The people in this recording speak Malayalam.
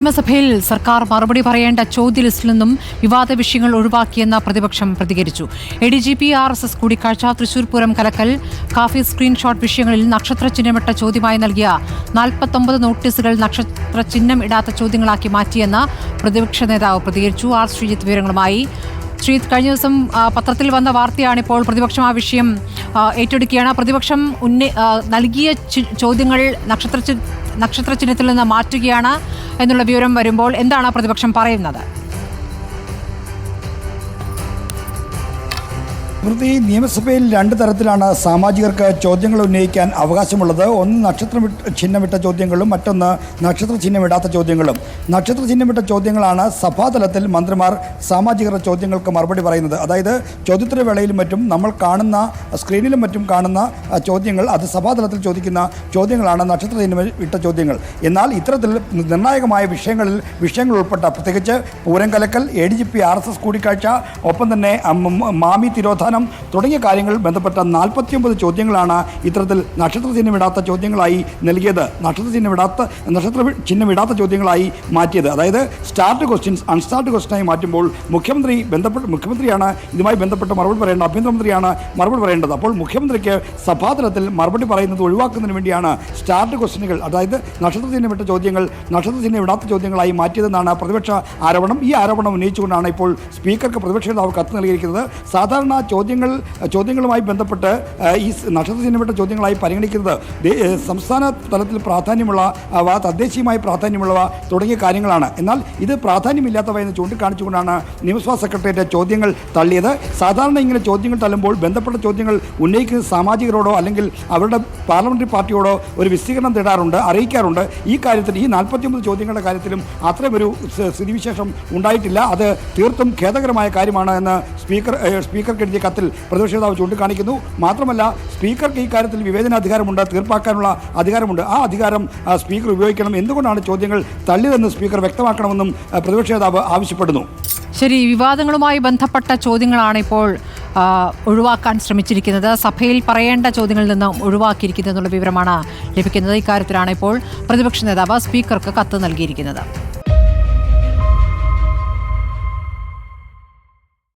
നിയമസഭയിൽ സർക്കാർ മറുപടി പറയേണ്ട ചോദ്യ ലിസ്റ്റിൽ നിന്നും വിവാദ വിഷയങ്ങൾ ഒഴിവാക്കിയെന്ന പ്രതിപക്ഷം പ്രതികരിച്ചു. ADGP RSS കൂടിക്കാഴ്ച, തൃശൂർ പൂരം കലക്കൽ, കാഫി സ്ക്രീൻഷോട്ട് വിഷയങ്ങളിൽ നക്ഷത്ര ചിഹ്നമിട്ട ചോദ്യമായി നൽകിയ 49 നോട്ടീസുകൾ നക്ഷത്ര ചിഹ്നം ഇടാത്ത ചോദ്യങ്ങളാക്കി മാറ്റിയെന്ന് പ്രതിപക്ഷ നേതാവ് പ്രതികരിച്ചു. ശ്രീജിത്ത് വിവരങ്ങളുമായി. ശ്രീജിത്ത്, കഴിഞ്ഞ ദിവസം പത്രത്തിൽ വന്ന വാർത്തയാണിപ്പോൾ പ്രതിപക്ഷം ആ വിഷയം ഏറ്റെടുക്കുകയാണ്. പ്രതിപക്ഷം നൽകിയ ചോദ്യങ്ങൾ നക്ഷത്ര ചിഹ്നത്തിൽ നിന്ന് മാറ്റുകയാണ് എന്നുള്ള വിവരം വരുമ്പോൾ എന്താണ് പ്രതിപക്ഷം പറയുന്നത്? നിയമസഭയിൽ രണ്ട് തരത്തിലാണ് സാമാജികർക്ക് ചോദ്യങ്ങൾ ഉന്നയിക്കാൻ അവകാശമുള്ളത്. ഒന്ന് നക്ഷത്ര ചിഹ്നമിട്ട ചോദ്യങ്ങളും മറ്റൊന്ന് നക്ഷത്ര ചിഹ്നമിടാത്ത ചോദ്യങ്ങളും. നക്ഷത്ര ചിഹ്നമിട്ട ചോദ്യങ്ങളാണ് സഭാതലത്തിൽ മന്ത്രിമാർ സാമാജികരുടെ ചോദ്യങ്ങൾക്ക് മറുപടി പറയുന്നത്. അതായത് ചോദ്യോത്തര വേളയിലും മറ്റും നമ്മൾ കാണുന്ന സ്ക്രീനിലും മറ്റും കാണുന്ന ചോദ്യങ്ങൾ, അത് സഭാതലത്തിൽ ചോദിക്കുന്ന ചോദ്യങ്ങളാണ് നക്ഷത്ര ചിഹ്നമിട്ട ചോദ്യങ്ങൾ. എന്നാൽ ഇത്തരത്തിൽ നിർണായകമായ വിഷയങ്ങൾ ഉൾപ്പെട്ട, പ്രത്യേകിച്ച് പൂരം കലക്കൽ, ADGP RSS കൂടിക്കാഴ്ച, ഒപ്പം തന്നെ മാമി തിരോധാനം തുടങ്ങിയ കാര്യങ്ങൾ ബന്ധപ്പെട്ട 49 ചോദ്യങ്ങളാണ് ഇത്തരത്തിൽ നക്ഷത്ര ചിഹ്നമിടാത്ത ചോദ്യങ്ങളായി നൽകിയത്, നക്ഷത്ര ചിഹ്നമിടാത്ത ചോദ്യങ്ങളായി മാറ്റിയത്. അതായത് സ്റ്റാർട്ട് ക്വസ്റ്റ്യൻസ് അൺസ്റ്റാർട്ട് ക്വസ്റ്റ്യനായി മാറ്റുമ്പോൾ മുഖ്യമന്ത്രിയാണ് ഇതുമായി ബന്ധപ്പെട്ട് മറുപടി പറയേണ്ടത്, ആഭ്യന്തരമന്ത്രിയാണ് മറുപടി പറയേണ്ടത്. അപ്പോൾ മുഖ്യമന്ത്രിക്ക് സഭാതലത്തിൽ മറുപടി പറയുന്നത് ഒഴിവാക്കുന്നതിന് വേണ്ടിയാണ് സ്റ്റാർട്ട് ക്വസ്റ്റ്യനുകൾ, അതായത് നക്ഷത്ര ചിഹ്നമിട്ട ചോദ്യങ്ങൾ നക്ഷത്ര ചിഹ്നമിടാത്ത ചോദ്യങ്ങളായി മാറ്റിയതെന്നാണ് പ്രതിപക്ഷ ആരോപണം. ഈ ആരോപണം ഉന്നയിച്ചുകൊണ്ടാണ് ഇപ്പോൾ സ്പീക്കർക്ക് പ്രതിപക്ഷ നേതാവ് കത്ത് നൽകിയിരിക്കുന്നത്. സാധാരണ ചോദ്യങ്ങളുമായി ബന്ധപ്പെട്ട് ഈ നക്ഷത്ര ചിഹ്നമിട്ട ചോദ്യങ്ങളായി പരിഗണിക്കുന്നത് സംസ്ഥാന തലത്തിൽ പ്രാധാന്യമുള്ള തദ്ദേശീയമായി പ്രാധാന്യമുള്ളവ തുടങ്ങിയ കാര്യങ്ങളാണ്. എന്നാൽ ഇത് പ്രാധാന്യമില്ലാത്തവ എന്ന് ചൂണ്ടിക്കാണിച്ചുകൊണ്ടാണ് നിയമസഭാ സെക്രട്ടേറിയറ്റ് ചോദ്യങ്ങൾ തള്ളിയത്. സാധാരണ ഇങ്ങനെ ചോദ്യങ്ങൾ തള്ളുമ്പോൾ ബന്ധപ്പെട്ട ചോദ്യങ്ങൾ ഉന്നയിക്കുന്ന സാമാജികരോടോ അല്ലെങ്കിൽ അവരുടെ പാർലമെന്ററി പാർട്ടിയോടോ ഒരു വിശദീകരണം അറിയിക്കാറുണ്ട്. ഈ കാര്യത്തിൽ ഈ 49 ചോദ്യങ്ങളുടെ കാര്യത്തിലും അത്തരമൊരു സ്ഥിതിവിശേഷം ഉണ്ടായിട്ടില്ല. അത് തീർത്തും ഖേദകരമായ കാര്യമാണ് എന്ന് സ്പീക്കർക്ക് എഴുതിയ കത്തിൽ പ്രതിപക്ഷ നേതാവ് ചൂണ്ടിക്കാണിക്കുന്നു. മാത്രമല്ല, സ്പീക്കർക്ക് ഈ കാര്യത്തിൽ വിവേചനാധികാരമുണ്ട്, തീർപ്പാക്കാനുള്ള അധികാരമുണ്ട്. ആ അധികാരം സ്പീക്കർ ഉപയോഗിക്കണം. എന്തുകൊണ്ടാണ് ചോദ്യങ്ങൾ തള്ളിയതെന്ന് സ്പീക്കർ വ്യക്തമാക്കണമെന്നും പ്രതിപക്ഷ നേതാവ് ആവശ്യപ്പെടുന്നു. ശരി, വിവാദങ്ങളുമായി ബന്ധപ്പെട്ട ചോദ്യങ്ങളാണ് ഇപ്പോൾ ഒഴിവാക്കാൻ ശ്രമിച്ചിരിക്കുന്നത്. സഭയിൽ പറയേണ്ട ചോദ്യങ്ങളിൽ നിന്ന് ഒഴിവാക്കിയിരിക്കുന്നത് എന്നുള്ള വിവരമാണ് ലഭിക്കുന്നത്. ഇക്കാര്യത്തിലാണ് ഇപ്പോൾ പ്രതിപക്ഷ നേതാവ് സ്പീക്കർക്ക് കത്ത് നൽകിയിരിക്കുന്നത്.